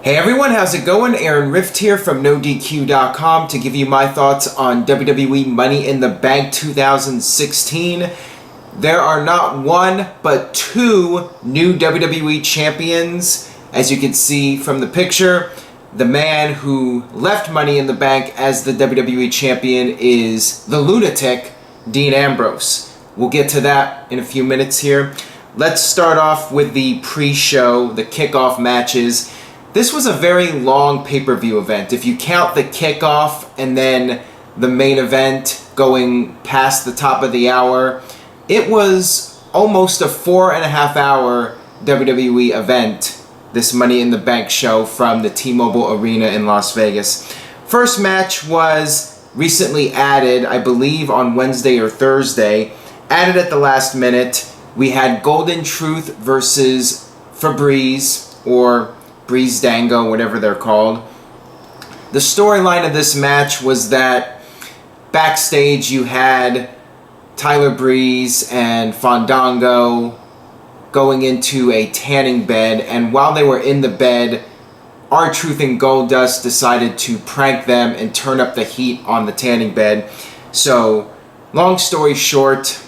Hey everyone, how's it going? Aaron Rift here from NoDQ.com to give you my thoughts on WWE Money in the Bank 2016. There are not one, but two new WWE champions. As you can see from the picture, the man who left Money in the Bank as the WWE champion is the lunatic, Dean Ambrose. We'll get to that in a few minutes here. Let's start off with the pre-show, the kickoff matches. This was a very long pay-per-view event. If you count the kickoff and then the main event going past the top of the hour, it was almost a 4.5 hour WWE event, this Money in the Bank show from the T-Mobile Arena in Las Vegas. First match was recently added, I believe on Wednesday or Thursday, added at the last minute. We had Golden Truth versus Febreze, or Breeze Dango, whatever they're called. The storyline of this match was that backstage you had Tyler Breeze and Fandango going into a tanning bed, and while they were in the bed, R-Truth and Goldust decided to prank them and turn up the heat on the tanning bed. So, long story short,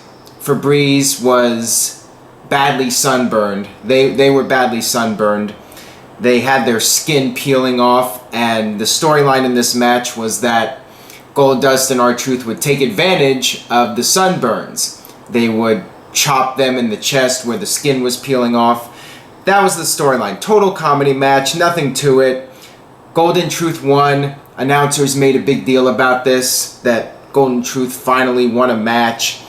Febreze was badly sunburned. They were badly sunburned. They had their skin peeling off, and the storyline in this match was that Goldust and R-Truth would take advantage of the sunburns. They would chop them in the chest where the skin was peeling off. That was the storyline. Total comedy match, nothing to it. Golden Truth won. Announcers made a big deal about this, that Golden Truth finally won a match.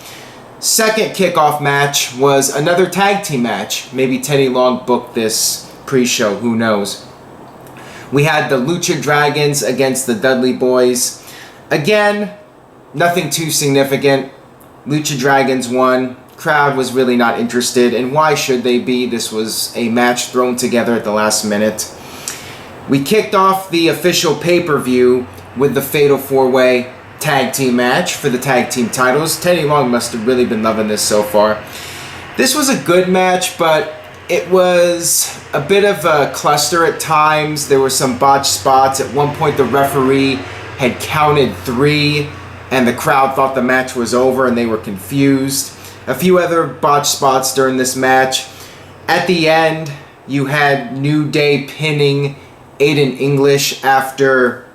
Second kickoff match was another tag team match. Maybe Teddy Long booked this pre-show, who knows. We had the Lucha Dragons against the Dudley Boys. Again, nothing too significant. Lucha Dragons won. Crowd was really not interested, and why should they be? This was a match thrown together at the last minute. We kicked off the official pay-per-view with the Fatal 4-Way tag team match for the tag team titles. Teddy Long must have really been loving this so far. This was a good match, but it was a bit of a cluster at times. There were some botched spots. At one point, the referee had counted 3, and the crowd thought the match was over, and they were confused. A few other botched spots during this match. At the end, you had New Day pinning Aiden English after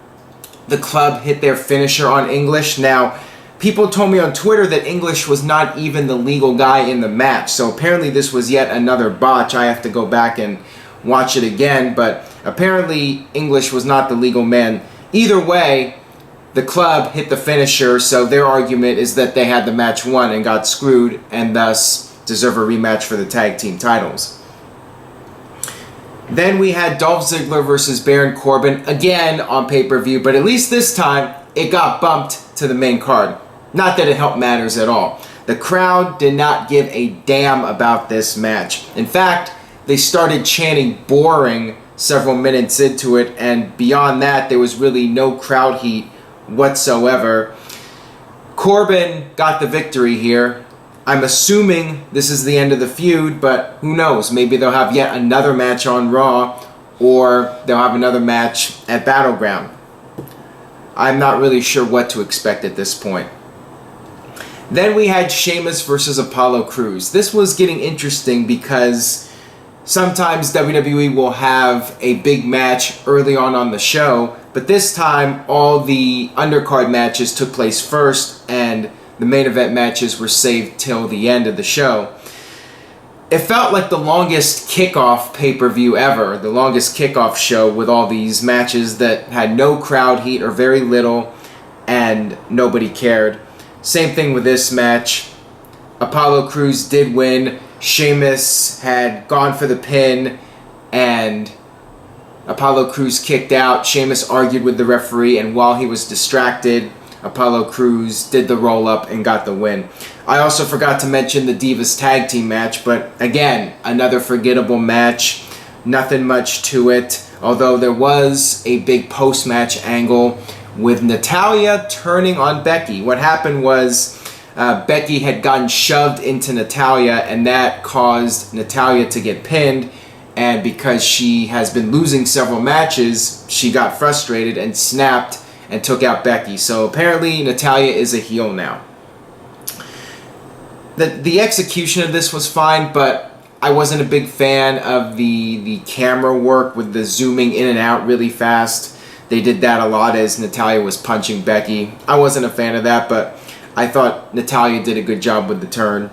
the club hit their finisher on English. Now, people told me on Twitter that English was not even the legal guy in the match, so apparently this was yet another botch. I have to go back and watch it again, but apparently English was not the legal man. Either way, the club hit the finisher, so their argument is that they had the match won and got screwed, and thus deserve a rematch for the tag team titles. Then we had Dolph Ziggler versus Baron Corbin, again on pay-per-view, but at least this time it got bumped to the main card. Not that it helped matters at all. The crowd did not give a damn about this match. In fact, they started chanting boring several minutes into it, and beyond that, there was really no crowd heat whatsoever. Corbin got the victory here. I'm assuming this is the end of the feud, but who knows? Maybe they'll have yet another match on Raw, or they'll have another match at Battleground. I'm not really sure what to expect at this point. Then we had Sheamus versus Apollo Crews. This was getting interesting because sometimes WWE will have a big match early on the show, but this time all the undercard matches took place first and the main event matches were saved till the end of the show. It felt like the longest kickoff pay-per-view ever, the longest kickoff show with all these matches that had no crowd heat or very little, and nobody cared. Same thing with this match. Apollo Crews did win. Sheamus had gone for the pin, and Apollo Crews kicked out. Sheamus argued with the referee, and while he was distracted, Apollo Crews did the roll-up and got the win. I also forgot to mention the Divas Tag Team match, but again, another forgettable match. Nothing much to it, although there was a big post-match angle with Natalya turning on Becky. What happened was Becky had gotten shoved into Natalya, and that caused Natalya to get pinned. and because she has been losing several matches, she got frustrated and snapped and took out Becky. So apparently Natalya is a heel now. The execution of this was fine, but I wasn't a big fan of the camera work with the zooming in and out really fast. They did that a lot as Natalya was punching Becky. I wasn't a fan of that, but I thought Natalya did a good job with the turn.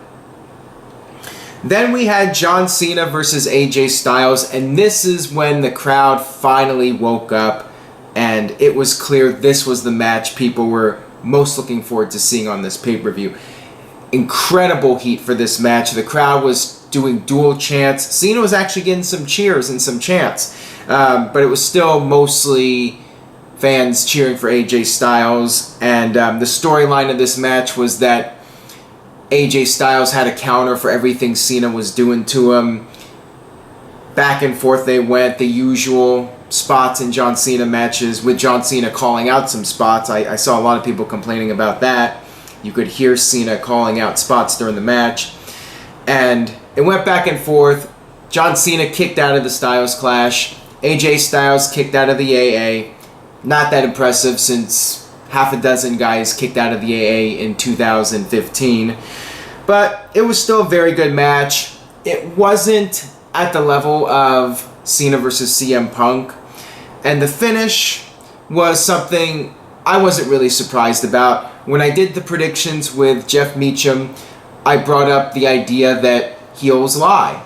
Then we had John Cena versus AJ Styles, and this is when the crowd finally woke up, and it was clear this was the match people were most looking forward to seeing on this pay-per-view. Incredible heat for this match. The crowd was doing dual chants. Cena was actually getting some cheers and some chants, but it was still mostly fans cheering for AJ Styles. And the storyline of this match was that AJ Styles had a counter for everything Cena was doing to him. Back and forth they went, the usual spots in John Cena matches, with John Cena calling out some spots. I saw a lot of people complaining about that. You could hear Cena calling out spots during the match. And it went back and forth. John Cena kicked out of the Styles Clash. AJ Styles kicked out of the AA. Not that impressive since half a dozen guys kicked out of the AA in 2015. But it was still a very good match. It wasn't at the level of Cena versus CM Punk. And the finish was something I wasn't really surprised about. When I did the predictions with Jeff Meacham, I brought up the idea that heels lie.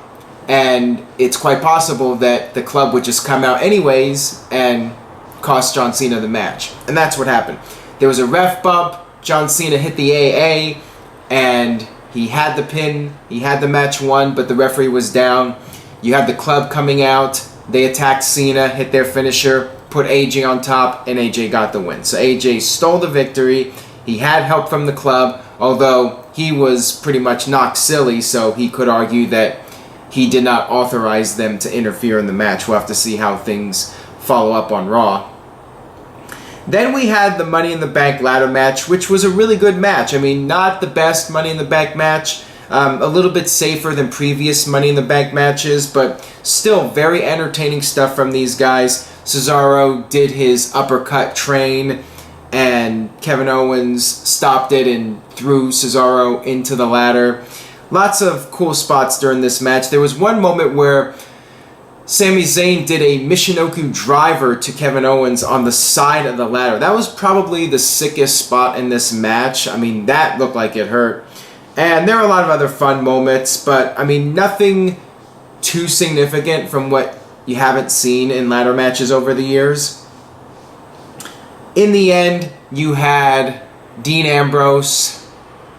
And it's quite possible that the club would just come out anyways and cost John Cena the match. And that's what happened. There was a ref bump. John Cena hit the AA, and he had the pin. He had the match won, but the referee was down. You had the club coming out. They attacked Cena, hit their finisher, put AJ on top, and AJ got the win. So AJ stole the victory. He had help from the club, although he was pretty much knocked silly, so he could argue that he did not authorize them to interfere in the match. We'll have to see how things follow up on Raw. Then we had the Money in the Bank ladder match, which was a really good match. I mean, not the best Money in the Bank match, a little bit safer than previous Money in the Bank matches, but still very entertaining stuff from these guys. Cesaro did his uppercut train, and Kevin Owens stopped it and threw Cesaro into the ladder. Lots of cool spots during this match. There was one moment where Sami Zayn did a Michinoku driver to Kevin Owens on the side of the ladder. That was probably the sickest spot in this match. I mean, that looked like it hurt. And there were a lot of other fun moments, but I mean, nothing too significant from what you haven't seen in ladder matches over the years. In the end, you had Dean Ambrose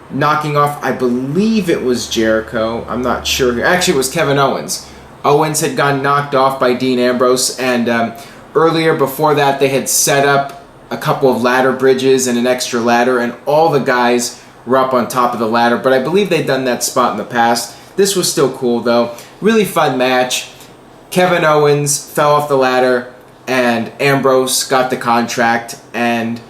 knocking off, I believe it was Jericho. I'm not sure. Actually, it was Kevin Owens. Owens had gotten knocked off by Dean Ambrose, and earlier before that, they had set up a couple of ladder bridges and an extra ladder, and all the guys were up on top of the ladder, but I believe they'd done that spot in the past. This was still cool, though. Really fun match. Kevin Owens fell off the ladder, and Ambrose got the contract, and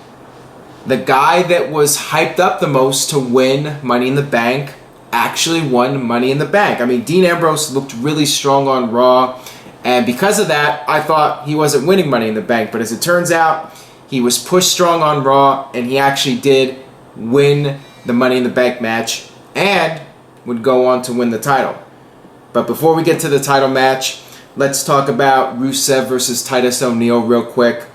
the guy that was hyped up the most to win Money in the Bank actually won Money in the Bank. I mean, Dean Ambrose looked really strong on Raw, and because of that, I thought he wasn't winning Money in the Bank, but as it turns out, he was pushed strong on Raw, and he actually did win the Money in the Bank match, and would go on to win the title. But before we get to the title match, let's talk about Rusev versus Titus O'Neil real quick.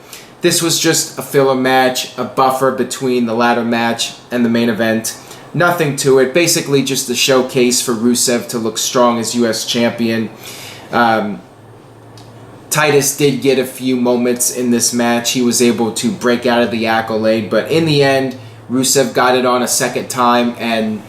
This was just a filler match, a buffer between the ladder match and the main event. Nothing to it. Basically just a showcase for Rusev to look strong as U.S. champion. Titus did get a few moments in this match. He was able to break out of the accolade, but in the end, Rusev got it on a second time, and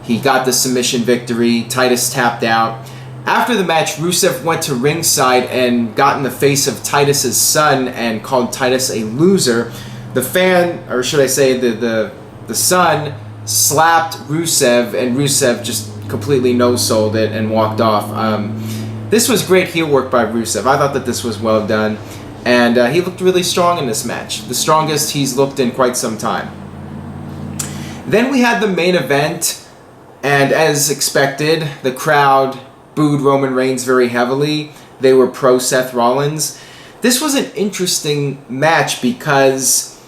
he got the submission victory. Titus tapped out. After the match, Rusev went to ringside and got in the face of Titus's son and called Titus a loser. The fan, or should I say the son, slapped Rusev, and Rusev just completely no-sold it and walked off. This was great heel work by Rusev. I thought that this was well done, and he looked really strong in this match. The strongest he's looked in quite some time. Then we had the main event, and as expected, the crowd booed Roman Reigns very heavily. They were pro Seth Rollins. This was an interesting match because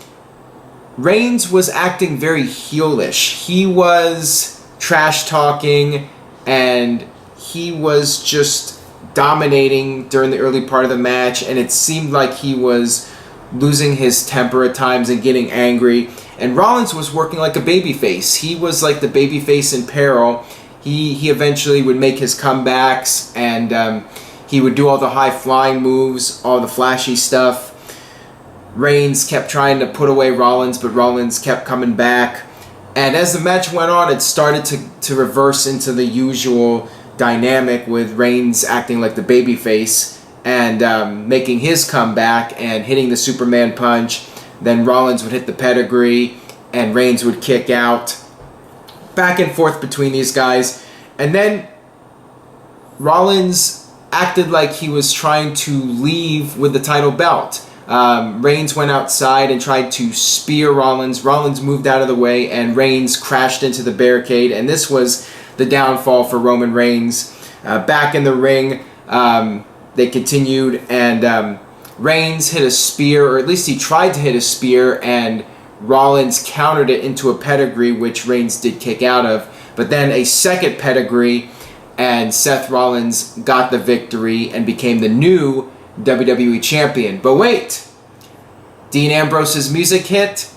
Reigns was acting very heelish. He was trash talking and he was just dominating during the early part of the match, and it seemed like he was losing his temper at times and getting angry. And Rollins was working like a babyface. He was like the babyface in peril. He eventually would make his comebacks, and he would do all the high-flying moves, all the flashy stuff. Reigns kept trying to put away Rollins, but Rollins kept coming back. And as the match went on, it started to reverse into the usual dynamic with Reigns acting like the babyface and making his comeback and hitting the Superman punch. Then Rollins would hit the pedigree and Reigns would kick out. Back and forth between these guys. And then Rollins acted like he was trying to leave with the title belt. Reigns went outside and tried to spear Rollins. Rollins moved out of the way and Reigns crashed into the barricade. And this was the downfall for Roman Reigns. Back in the ring, they continued, and Reigns hit a spear, or at least he tried to hit a spear, and Rollins countered it into a pedigree, which Reigns did kick out of. But then a second pedigree, and Seth Rollins got the victory and became the new WWE Champion. But wait! Dean Ambrose's music hit.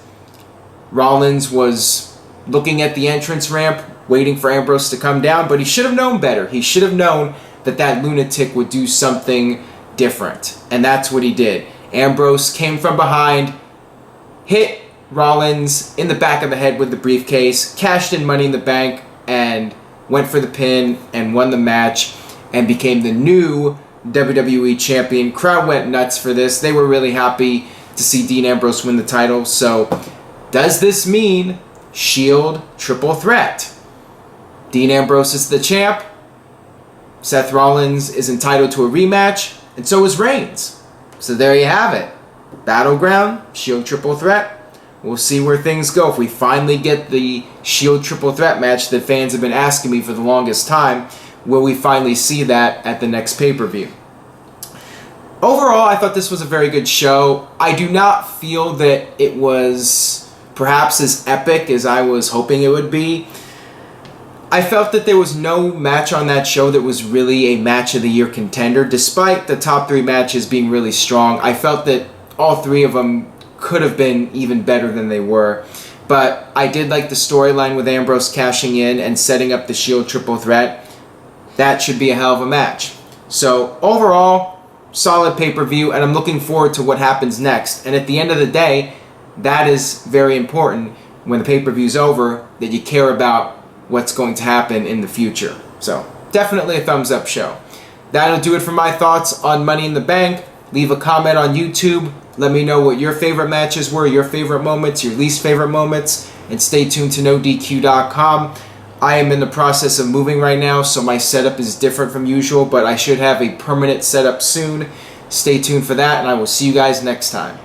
Rollins was looking at the entrance ramp, waiting for Ambrose to come down, but he should have known better. He should have known that that lunatic would do something different. And that's what he did. Ambrose came from behind, hit Rollins in the back of the head with the briefcase, cashed in Money in the Bank, and went for the pin and won the match and became the new WWE Champion. Crowd went nuts for this. They were really happy to see Dean Ambrose win the title. So does this mean Shield triple threat? Dean Ambrose is the champ. Seth Rollins is entitled to a rematch, and so is Reigns. So there you have it. Battleground, Shield triple threat. We'll see where things go. If we finally get the Shield triple threat match that fans have been asking me for the longest time, will we finally see that at the next pay-per-view? Overall, I thought this was a very good show. I do not feel that it was perhaps as epic as I was hoping it would be. I felt that there was no match on that show that was really a match of the year contender. Despite the top 3 matches being really strong, I felt that all 3 of them could have been even better than they were. But I did like the storyline with Ambrose cashing in and setting up the Shield triple threat. That should be a hell of a match. So overall, solid pay-per-view, and I'm looking forward to what happens next. And at the end of the day, that is very important when the pay-per-view's over, that you care about what's going to happen in the future. So definitely a thumbs up show. That'll do it for my thoughts on Money in the Bank. Leave a comment on YouTube. Let me know what your favorite matches were, your favorite moments, your least favorite moments, and stay tuned to NoDQ.com. I am in the process of moving right now, so my setup is different from usual, but I should have a permanent setup soon. Stay tuned for that, and I will see you guys next time.